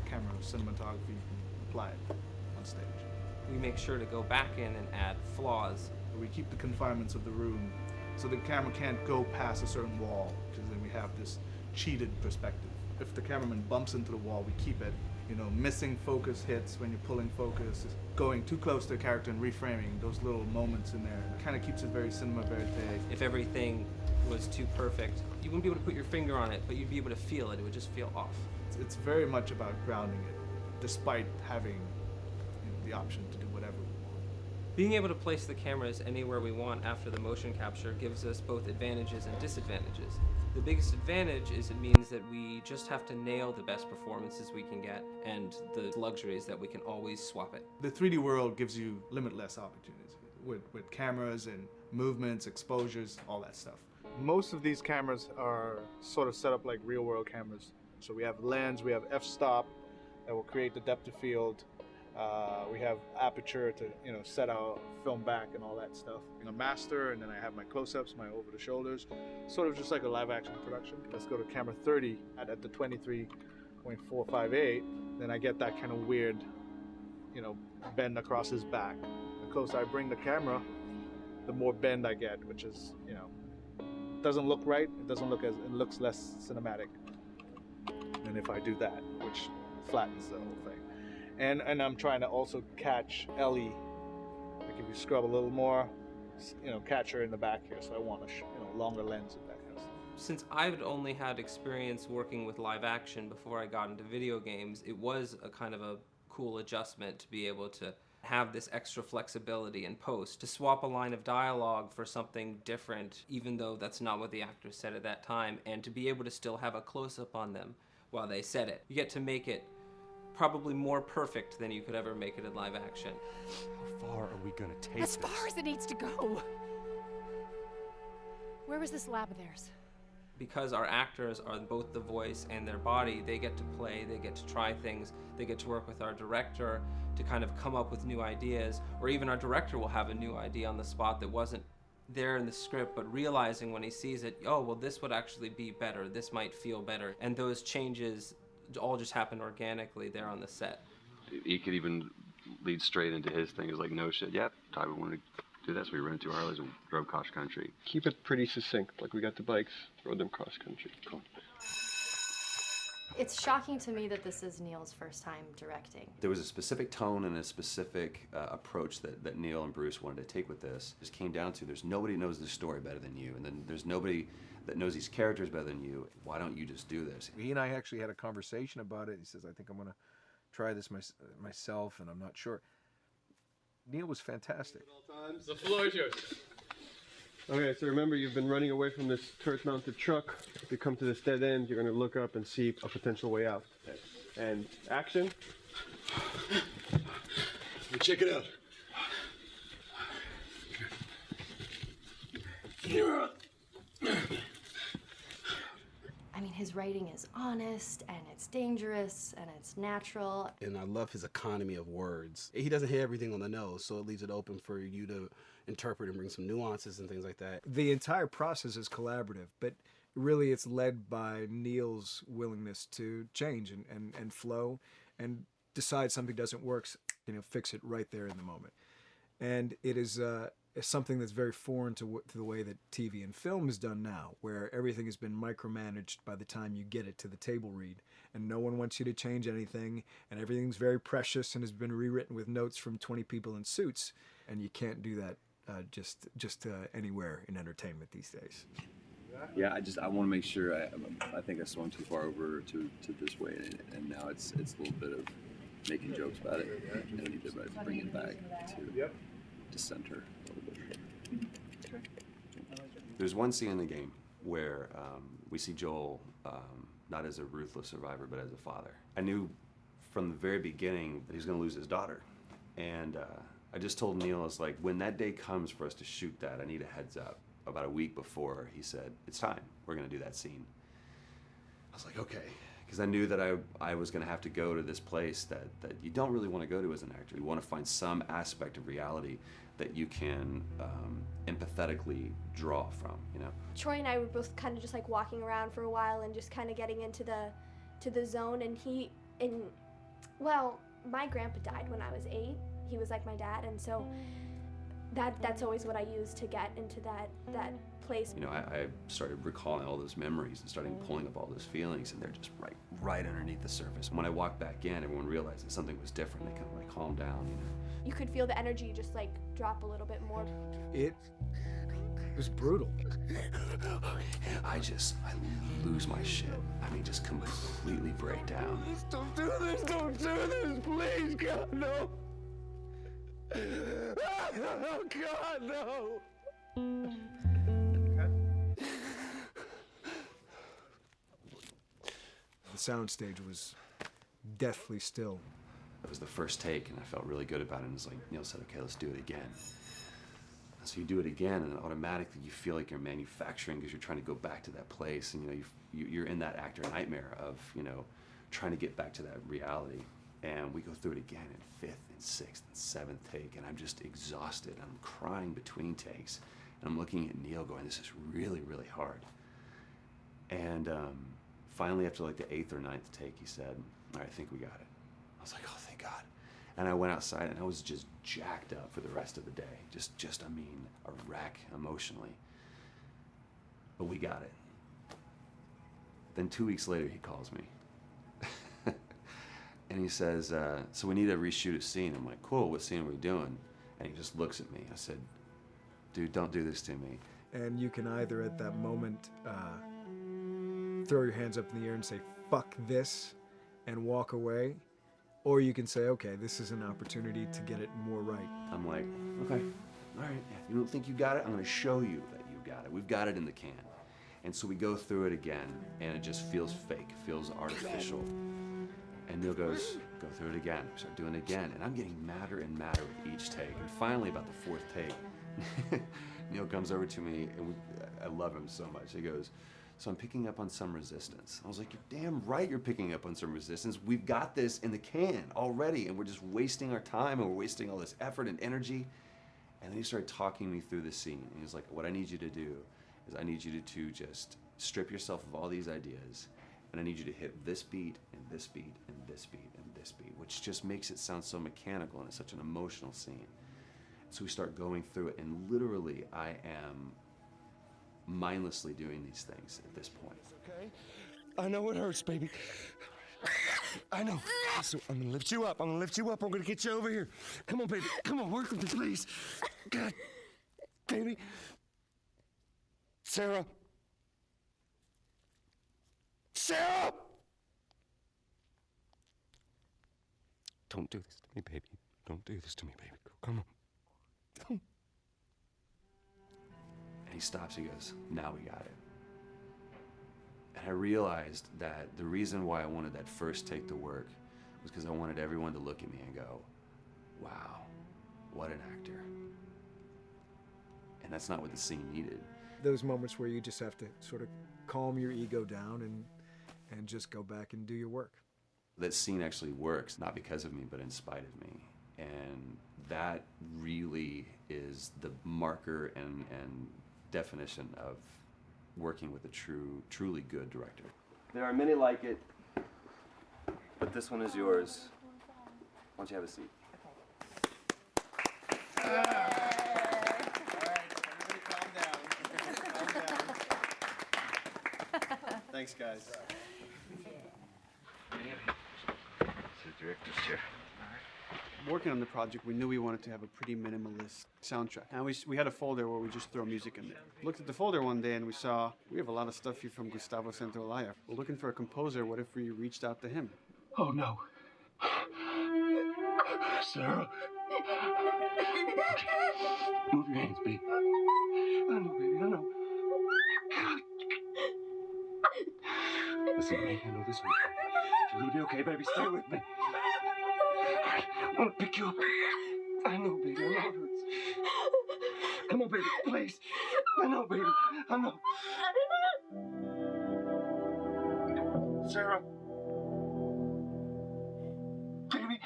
S7: camera cinematography, you can apply it on stage.
S3: We make sure to go back in and add flaws.
S7: We keep the confinements of the room so the camera can't go past a certain wall, because then we have this cheated perspective. If the cameraman bumps into the wall, we keep it. You know, missing focus hits when you're pulling focus, going too close to the character and reframing, those little moments in there. It kind of keeps it very cinema verite.
S3: If everything was too perfect, you wouldn't be able to put your finger on it, but you'd be able to feel it. It would just feel off.
S7: It's very much about grounding it, despite having the option to do whatever we want.
S3: Being able to place the cameras anywhere we want after the motion capture gives us both advantages and disadvantages. The biggest advantage is it means that we just have to nail the best performances we can get, and the luxury is that we can always swap it.
S7: The 3D world gives you limitless opportunities with cameras and movements, exposures, all that stuff. Most of these cameras are sort of set up like real world cameras. So we have lens, we have f-stop that will create the depth of field. We have aperture to set our film back and all that stuff. A master, and then I have my close-ups, my over the shoulders, sort of just like a live action production. Let's go to camera 30 at the 23.458. Then I get that kind of weird, bend across his back. The closer I bring the camera, the more bend I get, which is, doesn't look right. It looks less cinematic than if I do that, which flattens the whole thing. And I'm trying to also catch Ellie. Like if you scrub a little more, catch her in the back here. So I want a longer lens of that kind of stuff.
S3: Since I've only had experience working with live action before I got into video games, it was a kind of a cool adjustment to be able to have this extra flexibility in post, to swap a line of dialogue for something different, even though that's not what the actor said at that time, and to be able to still have a close-up on them while they said it. You get to make it probably more perfect than you could ever make it in live action.
S17: How far are we gonna take
S8: As far as it needs to go. Where was this lab of theirs?
S3: Because our actors are both the voice and their body, they get to play, they get to try things, they get to work with our director to kind of come up with new ideas, or even our director will have a new idea on the spot that wasn't there in the script, but realizing when he sees it, oh, well, this would actually be better, this might feel better. And those changes all just happen organically there on the set.
S9: He could even lead straight into his thing. Is like, no shit, yep, Ty, we wanted to do that, so we rented 2 Harleys and drove cross country.
S15: Keep it pretty succinct, like we got the bikes, rode them cross country. Cool.
S13: It's shocking to me that this is Neil's first time directing.
S14: There was a specific tone and a specific approach that Neil and Bruce wanted to take with this. It just came down to there's nobody who knows this story better than you, and then there's nobody that knows these characters better than you. Why don't you just do this?
S19: He and I actually had a conversation about it. He says, I think I'm going to try this myself, and I'm not sure. Neil was fantastic.
S15: The floor is yours. Okay, so remember, you've been running away from this turret-mounted truck. If you come to this dead end, you're going to look up and see a potential way out. And action.
S17: Check it out.
S13: I mean, his writing is honest, and it's dangerous, and it's natural.
S2: And I love his economy of words. He doesn't hit everything on the nose, so it leaves it open for you to interpret and bring some nuances and things like that.
S19: The entire process is collaborative, but really it's led by Neil's willingness to change and flow and decide something doesn't work, fix it right there in the moment. And it is something that's very foreign to the way that TV and film is done now, where everything has been micromanaged by the time you get it to the table read, and no one wants you to change anything, and everything's very precious and has been rewritten with notes from 20 people in suits, and you can't do that just anywhere in entertainment these days.
S9: Yeah, I want to make sure. I think I swung too far over to this way, and now it's a little bit of making jokes about it, and I need to bring it back to center a little bit.
S14: There's one scene in the game where we see Joel not as a ruthless survivor, but as a father. I knew from the very beginning that he was going to lose his daughter, and I just told Neil, I was like, when that day comes for us to shoot that, I need a heads up. About a week before, he said, it's time, we're going to do that scene. I was like, okay, because I knew that I was going to have to go to this place that you don't really want to go to as an actor. You want to find some aspect of reality that you can empathetically draw from,
S6: Troy and I were both kind of just like walking around for a while and just kind of getting into the zone, and well, my grandpa died when I was 8. He was like my dad, and so that's always what I use to get into that place.
S14: I started recalling all those memories and starting pulling up all those feelings, and they're just right underneath the surface. When I walked back in, everyone realized that something was different. They kind of like calmed down.
S6: You could feel the energy just like drop a little bit more.
S19: It was brutal.
S14: I lose my shit. I mean, just completely break down.
S22: Don't do this, please, God, no. Oh, God, no.
S19: The soundstage was deathly still.
S14: It was the first take, and I felt really good about it. And it was like, Neil said, okay, let's do it again. So you do it again, and automatically you feel like you're manufacturing because you're trying to go back to that place, and you're in that actor nightmare of trying to get back to that reality. And we go through it again in 5th and 6th and 7th take, and I'm just exhausted. I'm crying between takes, and I'm looking at Neil going, this is really, really hard. And finally, after like the 8th or 9th take, he said, all right, I think we got it. I was like, oh, thank God. And I went outside, and I was just jacked up for the rest of the day. Just I mean, a wreck emotionally. But we got it. Then 2 weeks later, he calls me. And he says, so we need to reshoot a scene. I'm like, cool, what scene are we doing? And he just looks at me. I said, dude, don't do this to me.
S19: And you can either at that moment throw your hands up in the air and say, fuck this, and walk away. Or you can say, okay, this is an opportunity to get it more right.
S14: I'm like, okay, all right. If you don't think you got it, I'm going to show you that you got it. We've got it in the can. And so we go through it again, and it just feels fake, feels artificial. And Neil goes, go through it again. We start doing it again. And I'm getting madder and madder with each take. And finally, about the 4th take, Neil comes over to me, and I love him so much. He goes, so I'm picking up on some resistance. I was like, you're damn right you're picking up on some resistance. We've got this in the can already, and we're just wasting our time, and we're wasting all this effort and energy. And then he started talking me through the scene. And he was like, what I need you to do is I need you to just strip yourself of all these ideas, and I need you to hit this beat, and this beat, and this beat, and this beat, which just makes it sound so mechanical, and it's such an emotional scene. So we start going through it, and literally I am mindlessly doing these things at this point.
S22: Okay? I know it hurts, baby. I know. So I'm gonna lift you up. I'm gonna get you over here. Come on, baby. Come on, work with me, please. God, baby. Sarah. Sarah! Don't do this to me, baby. Don't do this to me, baby. Come on.
S14: And he stops, he goes, now we got it. And I realized that the reason why I wanted that first take to work was because I wanted everyone to look at me and go, wow, what an actor. And that's not what the scene needed.
S19: Those moments where you just have to sort of calm your ego down and and just go back and do your work.
S14: That scene actually works, not because of me, but in spite of me. And that really is the marker and definition of working with a truly good director.
S9: There are many like it, but this one is yours. Why don't you have a seat?
S7: Thanks, guys.
S24: The director's chair.
S2: Working on the project, we knew we wanted to have a pretty minimalist soundtrack. And we had a folder where we just throw music in there. Looked at the folder one day and we saw, we have a lot of stuff here from Gustavo Santaolalla. We're looking for a composer. What if we reached out to him?
S24: Oh, no. Sarah. Move your hands, baby. I know, baby, I know. Listen to me, I know this will. You're gonna be okay, baby. Stay with me. I want to pick you up. I know, baby. I know it hurts. Come on, baby, please. I know, baby. I know. Sarah. Baby.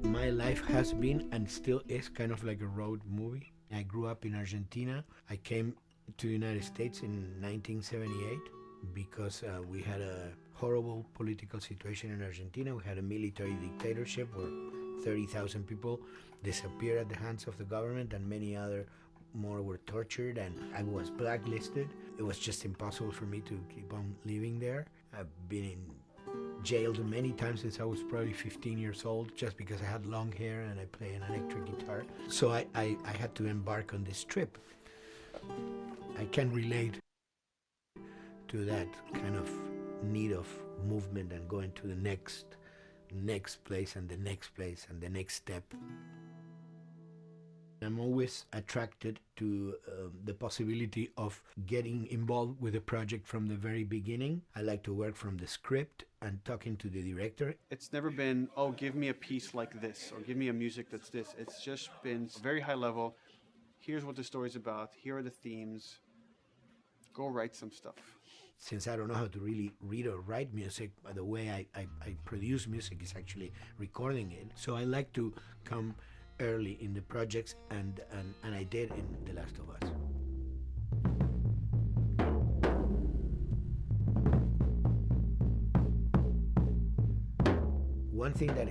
S22: My life has been and still is kind of like a road movie. I grew up in Argentina. I came to the United States in 1978 because we had a horrible political situation in Argentina. We had a military dictatorship where 30,000 people disappeared at the hands of the government and many other more were tortured, and I was blacklisted. It was just impossible for me to keep on living there. I've been in jailed many times since I was probably 15 years old just because I had long hair and I play an electric guitar. So I had to embark on this trip. I can relate to that kind of need of movement and going to the next place and the next place and the next step. I'm always attracted to the possibility of getting involved with a project from the very beginning. I like to work from the script and talking to the director.
S2: It's never been, oh, give me a piece like this or give me a music that's this. It's just been very high level. Here's what the story's about. Here are the themes. Go write some stuff.
S22: Since I don't know how to really read or write music, the way I produce music is actually recording it. So I like to come early in the projects, and I did in The Last of Us. One thing that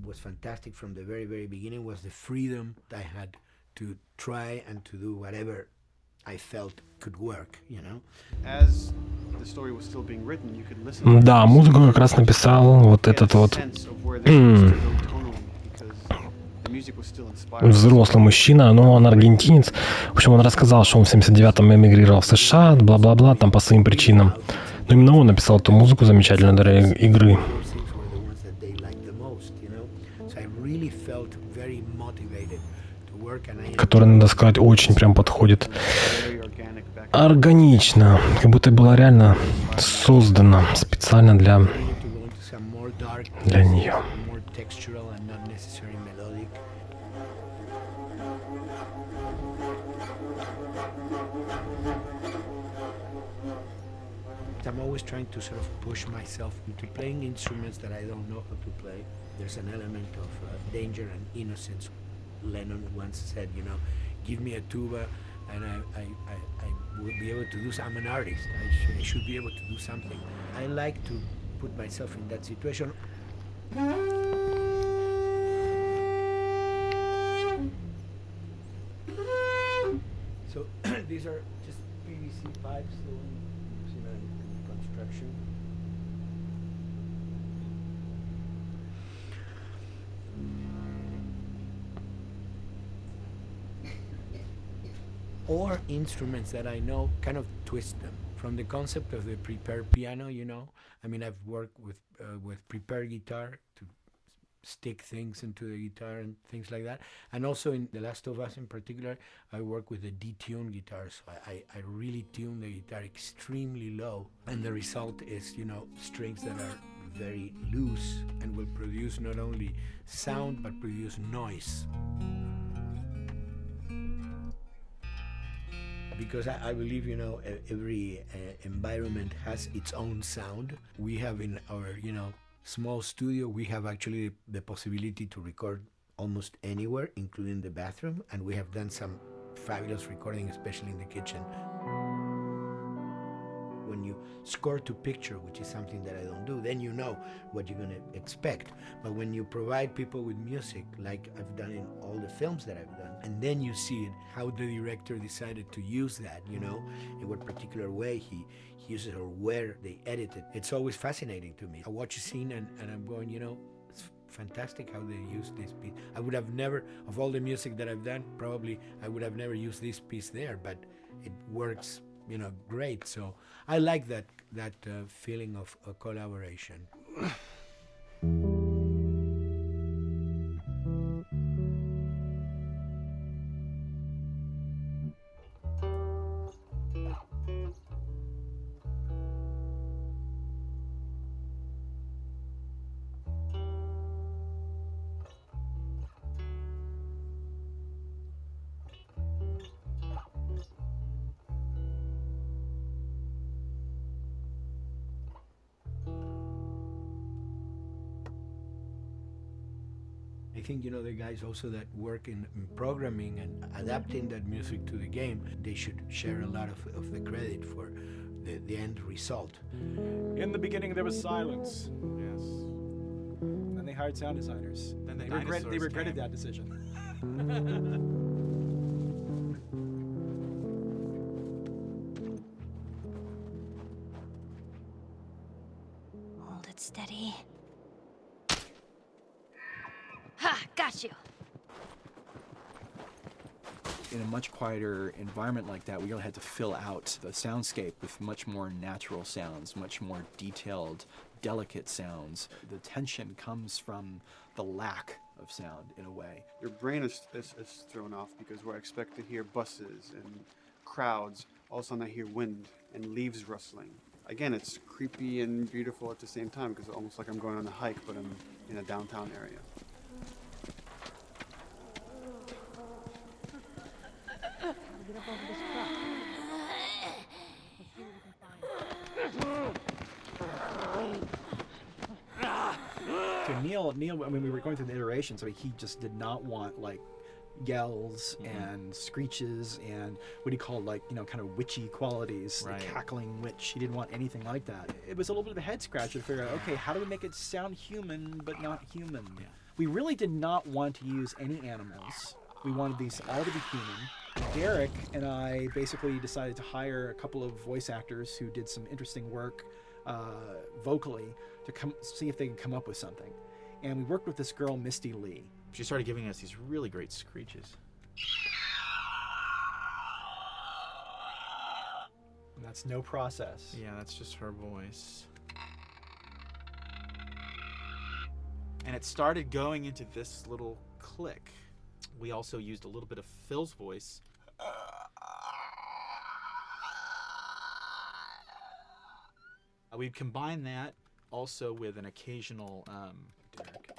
S22: was fantastic from the very, very beginning was the freedom I had to try and to do whatever I felt could work, you know?
S2: As the story was still being written, you could listen.
S1: Да, музыку как раз написал вот этот вот взрослый мужчина, но он аргентинец. В общем, он рассказал, что он в 79-м эмигрировал в США, бла-бла-бла, там по своим причинам. Но именно он написал эту музыку замечательную для игры. Которая, надо сказать, очень прям подходит. Органично, как будто была реально создана специально для нее.
S22: I'm always trying to sort of push myself into playing instruments that I don't know how to play. There's an element of danger and innocence. Lennon once said, you know, give me a tuba and I would be able to do something. I'm an artist. I should be able to do something. I like to put myself in that situation. So these are just PVC pipes in construction. Or instruments that I know, kind of twist them. From the concept of the prepared piano, you know, I mean, I've worked with prepared guitar to stick things into the guitar and things like that. And also in The Last of Us in particular, I work with a detuned guitar, so I really tune the guitar extremely low, and the result is, you know, strings that are very loose and will produce not only sound but produce noise. Because I believe, you know, every environment has its own sound. We have in our, you know, small studio, we have actually the possibility to record almost anywhere, including the bathroom, and we have done some fabulous recording, especially in the kitchen. When you score to picture, which is something that I don't do, then you know what you're gonna expect. But when you provide people with music, like I've done in all the films that I've done, and then you see it, how the director decided to use that, you know, in what particular way he uses it or where they edit it. It's always fascinating to me. I watch a scene and I'm going, you know, it's fantastic how they use this piece. I would have never, of all the music that I've done, probably I would have never used this piece there, but it works, you know, great. So I like that feeling of collaboration. I think, you know, the guys also that work in programming and adapting that music to the game, they should share a lot of the credit for the end result.
S10: In the beginning, there was silence. Yes. Then they hired sound designers.
S11: Then
S10: they regretted that decision.
S21: Hold it steady. Ha! Got you!
S11: In a much quieter environment like that, we really had to fill out the soundscape with much more natural sounds, much more detailed, delicate sounds. The tension comes from the lack of sound, in a way.
S2: Your brain is thrown off because we're expected to hear buses and crowds. All of a sudden I hear wind and leaves rustling. Again, it's creepy and beautiful at the same time because it's almost like I'm going on a hike, but I'm in a downtown area.
S8: Get up over this truck. Let's see what we can find.
S11: So Neil, I mean, we were going through the iterations. I mean, he just did not want like yells and screeches and what he called like, you know, kind of witchy qualities,
S10: Right.
S11: the cackling witch. He didn't want anything like that. It was a little bit of a head scratcher to figure out, okay, how do we make it sound human but not human? Yeah. We really did not want to use any animals. We wanted these all to be human. Derek and I basically decided to hire a couple of voice actors who did some interesting work vocally to see if they could come up with something. And we worked with this girl, Misty Lee.
S10: She started giving us these really great screeches.
S11: And that's no process.
S10: Yeah, that's just her voice. And it started going into this little click. We also used a little bit of Phil's voice. We'd combine that also with an occasional Derek.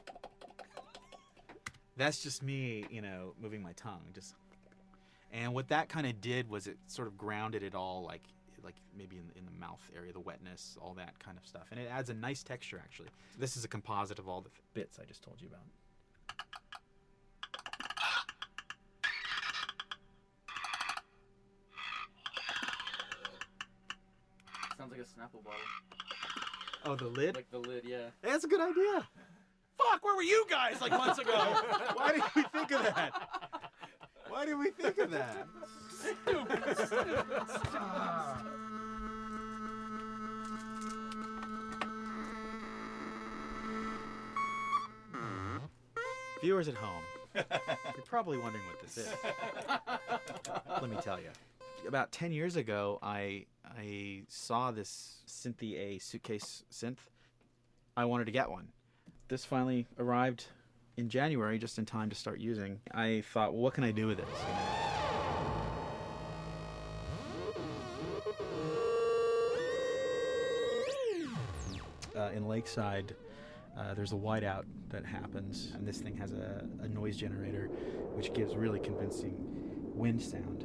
S10: That's just me, you know, moving my tongue. And what that kind of did was it sort of grounded it all, like maybe in the mouth area, the wetness, all that kind of stuff. And it adds a nice texture, actually. This is a composite of all the bits I just told you about.
S16: Sounds like a Snapple bottle.
S10: Oh, the lid?
S16: Like the lid, yeah.
S10: Hey, that's a good idea. Fuck, where were you guys like months ago? Why didn't we think of that? Why did we think of that? Viewers at home, you're probably wondering what this is. Let me tell you. About 10 years ago, I saw this Synthie A suitcase synth. I wanted to get one. This finally arrived In January, just in time to start using, I thought, well, what can I do with this? In Lakeside, there's a whiteout that happens, and this thing has a noise generator which gives really convincing wind sound.